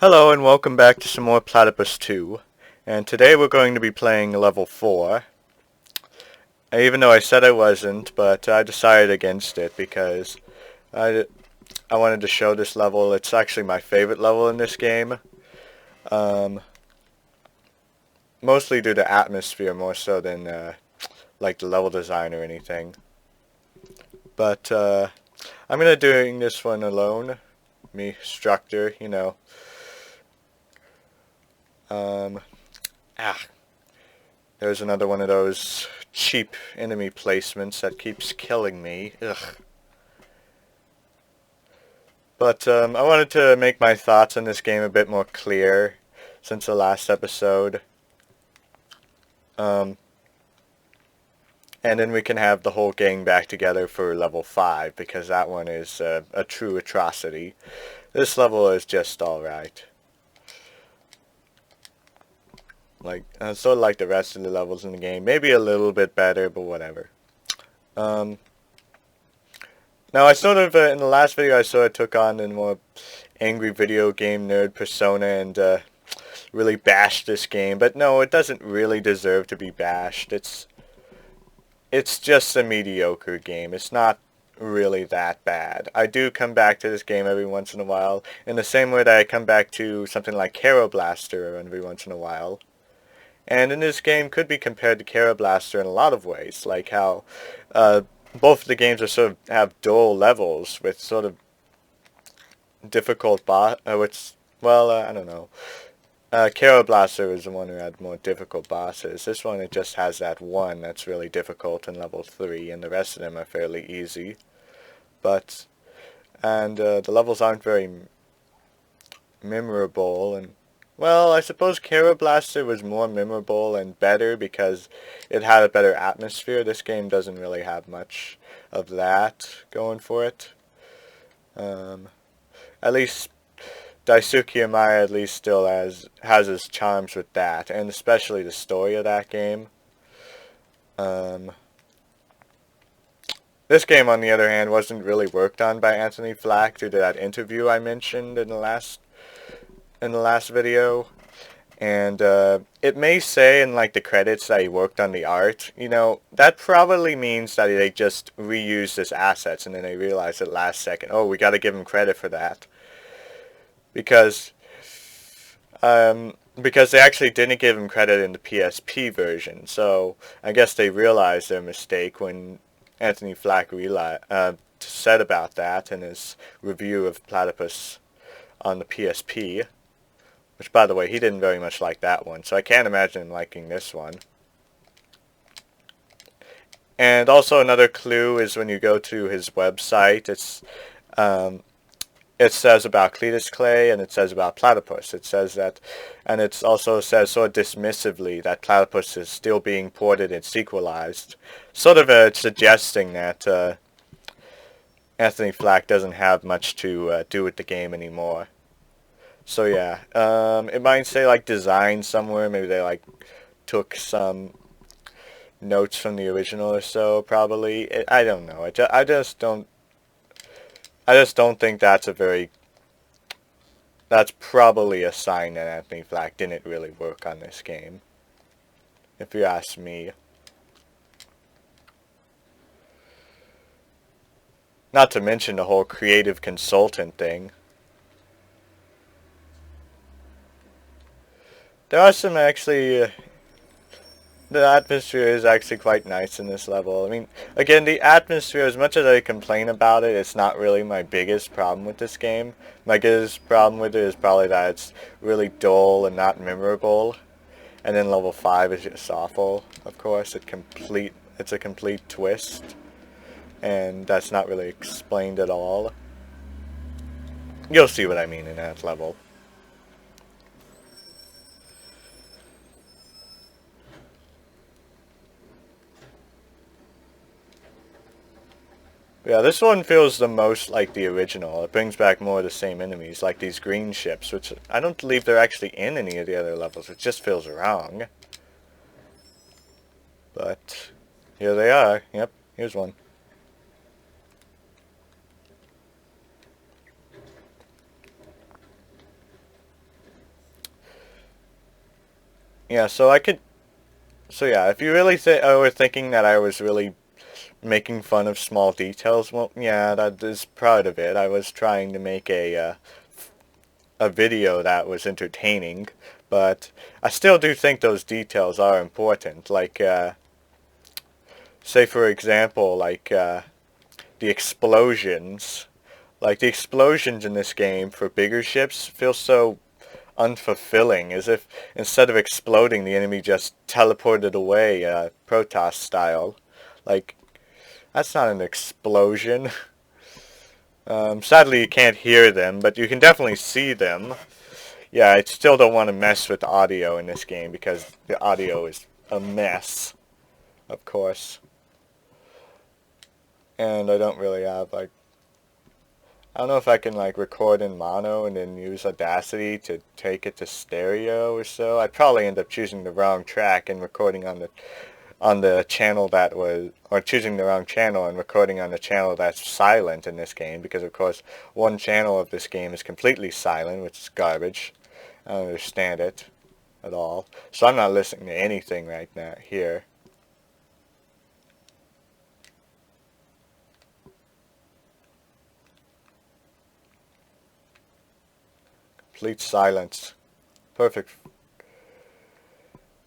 Hello and welcome back to some more Platypus II. And today we're going to be playing level 4. Even though I said I wasn't, but I decided against it because I, I wanted to show this level. It's actually my favorite level in this game. Um, Mostly due to atmosphere more so than like the level design or anything. But I'm going to doing this one alone. Me, Structor, you know. Um, ah, There's another one of those cheap enemy placements that keeps killing me. Ugh. But I wanted to make my thoughts on this game a bit more clear since the last episode. Um, and then we can have the whole gang back together for level 5 because that one is a true atrocity. This level is just alright. Like, sort of like the rest of the levels in the game. Maybe a little bit better, but whatever. Um, Now, I sort of, in the last video, I sort of took on the more angry video game nerd persona and really bashed this game. But no, it doesn't really deserve to be bashed. It's just a mediocre game. It's not really that bad. I do come back to this game every once in a while, in the same way that I come back to something like Caro Blaster every once in a while. And in this game could be compared to Caro Blaster in a lot of ways, like how uh, both of the games are sort of have dual levels with sort of difficult I don't know. Caro Blaster is the one who had more difficult bosses. This one, it just has that one that's really difficult in level 3, and the rest of them are fairly easy. But, and the levels aren't very memorable, and, well, I suppose Caro Blaster was more memorable and better because it had a better atmosphere. This game doesn't really have much of that going for it. At least Daisuke Amaya at least still has his charms with that, and especially the story of that game. Um, this game, on the other hand, wasn't really worked on by Anthony Flack due to that interview I mentioned in the last video. And it may say in like the credits that he worked on the art. You know, that probably means that they just reused his assets, and then they realized at last second, oh, we got to give him credit for that. Because because they actually didn't give him credit in the PSP version, so I guess they realized their mistake when Anthony Flack said about that in his review of Platypus on the PSP, which, by the way, he didn't very much like that one, so I can't imagine him liking this one. And also another clue is when you go to his website, it says about Cletus Clay, and it says about Platypus. It says that, and it also says sort of dismissively that Platypus is still being ported and sequelized, sort of suggesting that Anthony Flack doesn't have much to do with the game anymore. So yeah, it might say like design somewhere. Maybe they like took some notes from the original or so. Probably. I don't know. I just don't think that's probably a sign that Anthony Flack didn't really work on this game, if you ask me. Not to mention the whole creative consultant thing. There are some actually, the atmosphere is actually quite nice in this level. I mean, again, the atmosphere, as much as I complain about it, it's not really my biggest problem with this game. My biggest problem with it is probably that it's really dull and not memorable. And then level 5 is just awful, of course. It's a complete twist. And that's not really explained at all. You'll see what I mean in that level. Yeah, this one feels the most like the original. It brings back more of the same enemies, like these green ships, which I don't believe they're actually in any of the other levels. It just feels wrong. But here they are. Yep, here's one. yeah, so yeah, if you really were thinking that I was really making fun of small details, well, yeah, that is part of it. I was trying to make a video that was entertaining, but I still do think those details are important. Like, say for example, like the explosions. Like the explosions in this game for bigger ships feel so unfulfilling, as if instead of exploding, the enemy just teleported away, Protoss style. Like, that's not an explosion. Sadly, you can't hear them, but you can definitely see them. Yeah, I still don't want to mess with the audio in this game because the audio is a mess, of course. And I don't really have, like, I don't know if I can, like, record in mono and then use Audacity to take it to stereo or so. I'd probably end up choosing the wrong track and recording on the channel that was, or choosing the wrong channel and recording on the channel that's silent in this game, because of course one channel of this game is completely silent, which is garbage. I don't understand it at all. So I'm not listening to anything right now here. Complete silence. Perfect.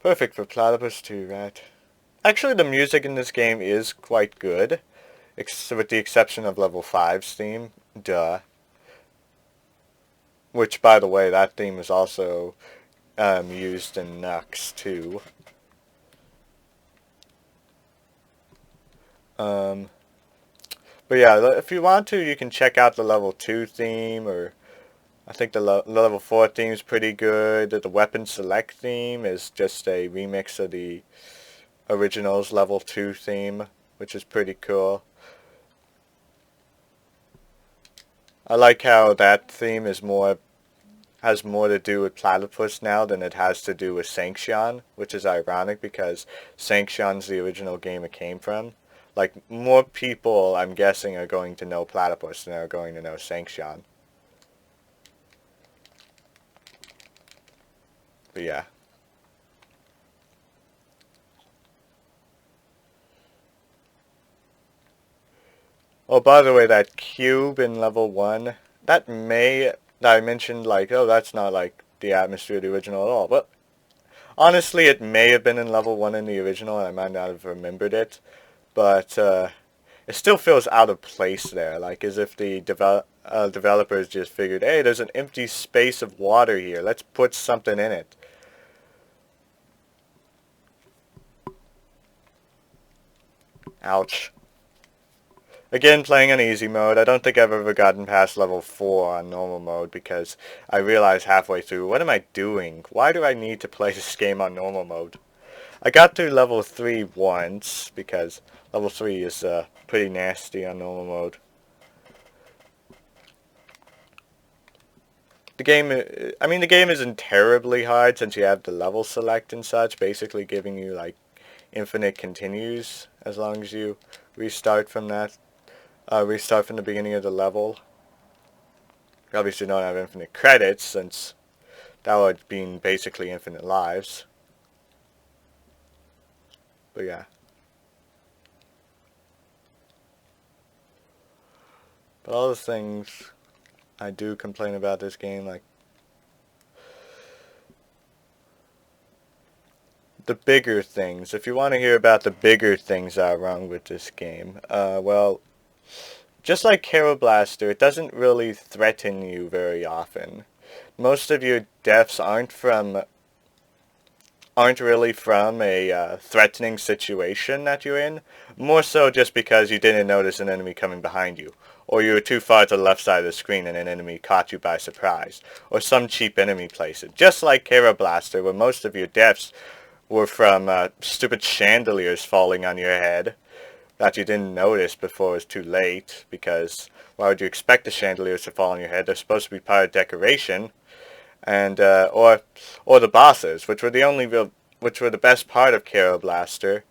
Perfect for Platypus II, right? Actually, the music in this game is quite good, with the exception of level 5's theme. Duh. Which, by the way, that theme is also used in Nux too. Um, but yeah, if you want to, you can check out the level 2 theme, or I think the level 4 theme is pretty good. The weapon select theme is just a remix of the original's level 2 theme, which is pretty cool. I like how that theme has more to do with Platypus now than it has to do with Sanction, which is ironic because Sanction's the original game it came from. Like, more people, I'm guessing, are going to know Platypus than are going to know Sanction. But yeah. Oh, by the way, that cube in level 1, that I mentioned, like, oh, that's not like the atmosphere of the original at all. But honestly, it may have been in level 1 in the original, and I might not have remembered it. But it still feels out of place there, like as if the developers just figured, hey, there's an empty space of water here, let's put something in it. Ouch. Again, playing on easy mode. I don't think I've ever gotten past level 4 on normal mode because I realized halfway through, what am I doing? Why do I need to play this game on normal mode? I got to level 3 once because level 3 is pretty nasty on normal mode. The game, I mean, the game isn't terribly hard since you have the level select and such, basically giving you, like, infinite continues as long as you restart from restart from the beginning of the level. You obviously don't have infinite credits, since that would mean basically infinite lives. But yeah. But all the things I do complain about this game, like the bigger things. If you want to hear about the bigger things that are wrong with this game, well, just like Carol Blaster, it doesn't really threaten you very often. Most of your deaths aren't really from a threatening situation that you're in, more so just because you didn't notice an enemy coming behind you, or you were too far to the left side of the screen and an enemy caught you by surprise, or some cheap enemy placed it. Just like Carol Blaster, where most of your deaths were from stupid chandeliers falling on your head that you didn't notice before it was too late, because why would you expect the chandeliers to fall on your head? They're supposed to be part of decoration. And or the bosses, which were the best part of Carol Blaster,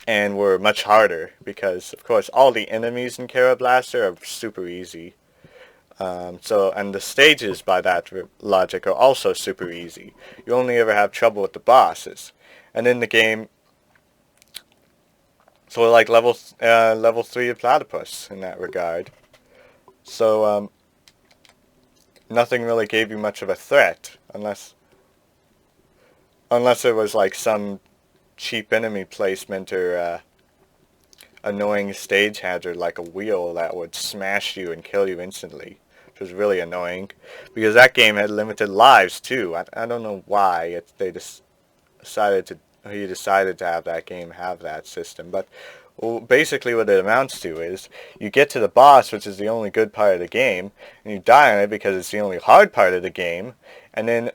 and were much harder because, of course, all the enemies in Carol Blaster are super easy. And the stages by that logic are also super easy. You only ever have trouble with the bosses. And in the game, so like level 3 of Platypus in that regard. So nothing really gave you much of a threat, unless it was like some cheap enemy placement or annoying stage hazard like a wheel that would smash you and kill you instantly, which was really annoying because that game had limited lives too. I don't know why they just decided to he decided to have that game have that system, but well, basically what it amounts to is you get to the boss, which is the only good part of the game, and you die on it because it's the only hard part of the game, and then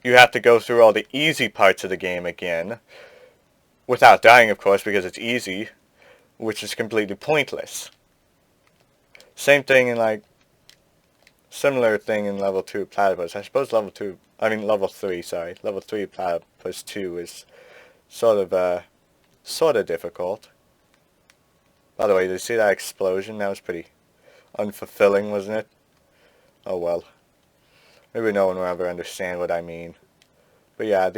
you have to go through all the easy parts of the game again, without dying of course because it's easy, which is completely pointless. Same thing in similar thing in level 2 Platypus. I suppose level 3, sorry. Level 3 Platypus 2 is sort of difficult. By the way, did you see that explosion? That was pretty unfulfilling, wasn't it? Oh well. Maybe no one will ever understand what I mean. But yeah,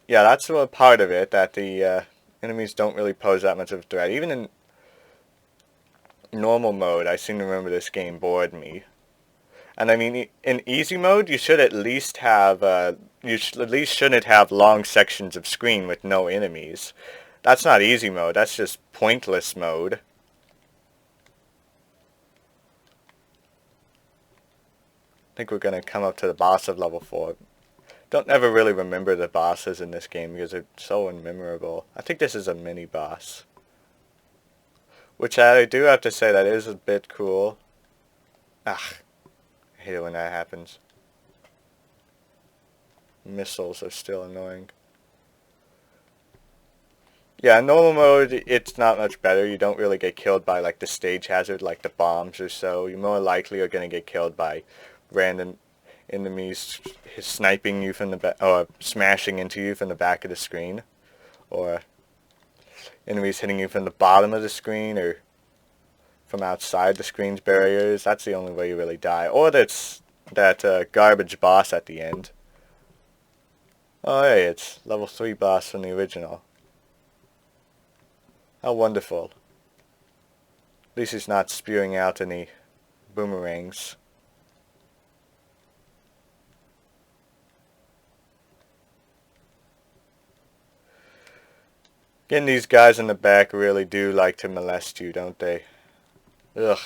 that's a part of it, that the enemies don't really pose that much of a threat. Even in normal mode, I seem to remember this game bored me. And I mean, in easy mode, you should at least have, shouldn't have long sections of screen with no enemies. That's not easy mode, that's just pointless mode. I think we're gonna come up to the boss of level 4. Don't ever really remember the bosses in this game because they're so unmemorable. I think this is a mini boss. Which I do have to say that is a bit cool. I hate it when that happens. Missiles are still annoying. Yeah, in normal mode, it's not much better. You don't really get killed by like the stage hazard, like the bombs or so. You more likely are going to get killed by random enemies sniping you from the back, or smashing into you from the back of the screen, or enemies hitting you from the bottom of the screen, or from outside the screen's barriers. That's the only way you really die. Or that's that garbage boss at the end. Oh hey, it's level 3 boss from the original. How wonderful. At least he's not spewing out any boomerangs. Again, these guys in the back really do like to molest you, don't they? Ugh.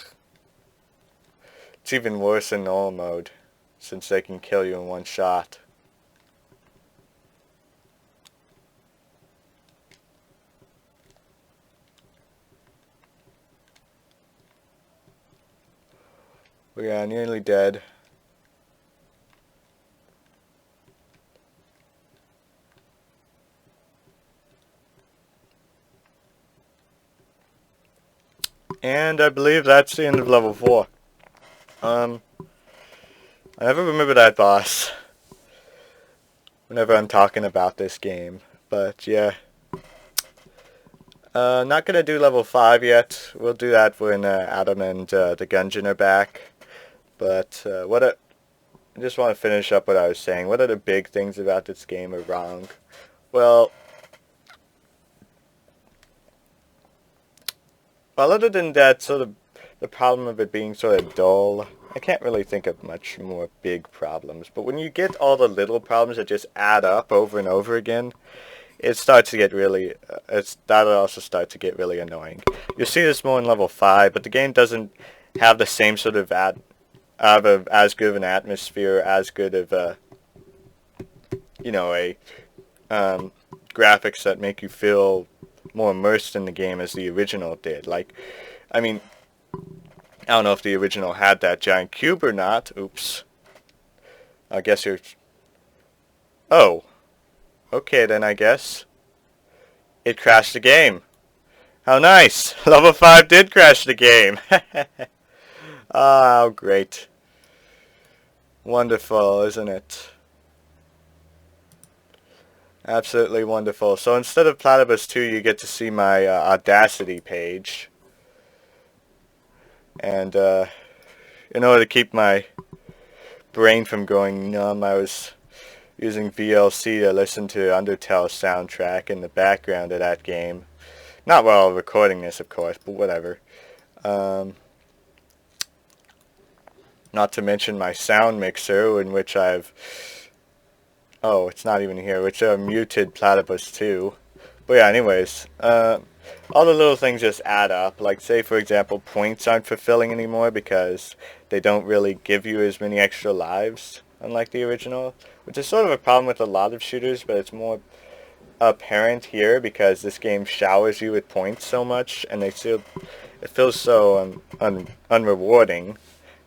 It's even worse in normal mode, since they can kill you in one shot. We are nearly dead. And I believe that's the end of level 4. I never remember that boss whenever I'm talking about this game, but yeah. Not gonna do level 5 yet. We'll do that when Adam and the Gungeon are back. But I just want to finish up what I was saying. What are the big things about this game are wrong? Well, other than that, sort of the problem of it being sort of dull, I can't really think of much more big problems. But when you get all the little problems that just add up over and over again, it starts to get really, that'll also start to get really annoying. You'll see this more in level 5, but the game doesn't have the same sort of as good of an atmosphere, as good of graphics that make you feel more immersed in the game as the original did. Like, I mean, I don't know if the original had that giant cube or not. Oops. I guess you're... Oh. Okay then, I guess. It crashed the game. How nice! Level 5 did crash the game! Ah, how great. Wonderful, isn't it? Absolutely wonderful. So instead of Platypus 2, you get to see my Audacity page. And in order to keep my brain from going numb, I was using VLC to listen to Undertale's soundtrack in the background of that game. Not while recording this, of course, but whatever. Um, Not to mention my sound mixer, in which I've... Oh, it's not even here, which muted Platypus II. But yeah, anyways, all the little things just add up. Like, say, for example, points aren't fulfilling anymore because they don't really give you as many extra lives, unlike the original. Which is sort of a problem with a lot of shooters, but it's more apparent here because this game showers you with points so much, and it feels so unrewarding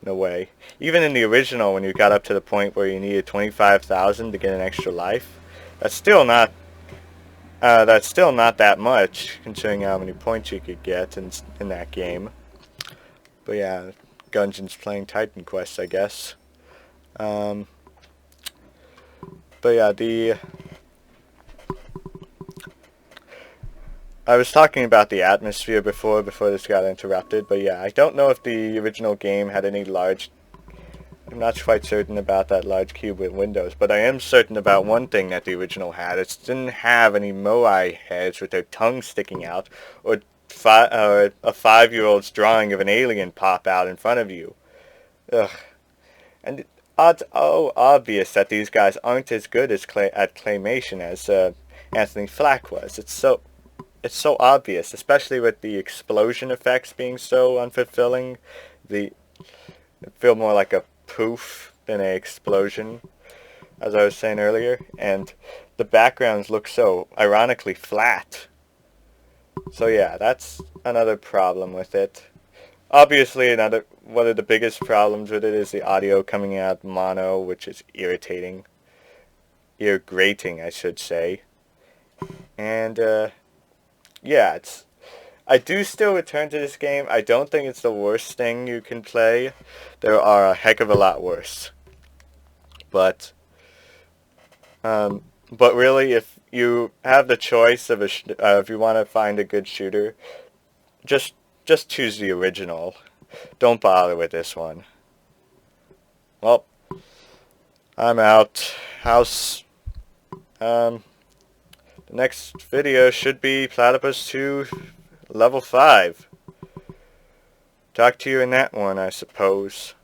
in a way. Even in the original, when you got up to the point where you needed 25,000 to get an extra life, that's still not that much considering how many points you could get in that game. But yeah, Gungeon's playing Titan Quest, I guess. But yeah, I was talking about the atmosphere before this got interrupted, but yeah, I don't know if the original game had any large... I'm not quite certain about that large cube with windows, but I am certain about one thing that the original had. It didn't have any moai heads with their tongues sticking out, or a 5-year-old's drawing of an alien pop out in front of you. Ugh. And it's obvious that these guys aren't as good at claymation as Anthony Flack was. It's so obvious, especially with the explosion effects being so unfulfilling. It feel more like a poof than an explosion, as I was saying earlier, and the backgrounds look so ironically flat. So yeah, that's another problem with it. Obviously, one of the biggest problems with it is the audio coming out mono, which is irritating. Ear-grating, I should say. And, yeah, I do still return to this game. I don't think it's the worst thing you can play. There are a heck of a lot worse. But really, if you have the choice of if you want to find a good shooter, just choose the original. Don't bother with this one. Well, I'm out. The next video should be Platypus II Level 5. Talk to you in that one, I suppose.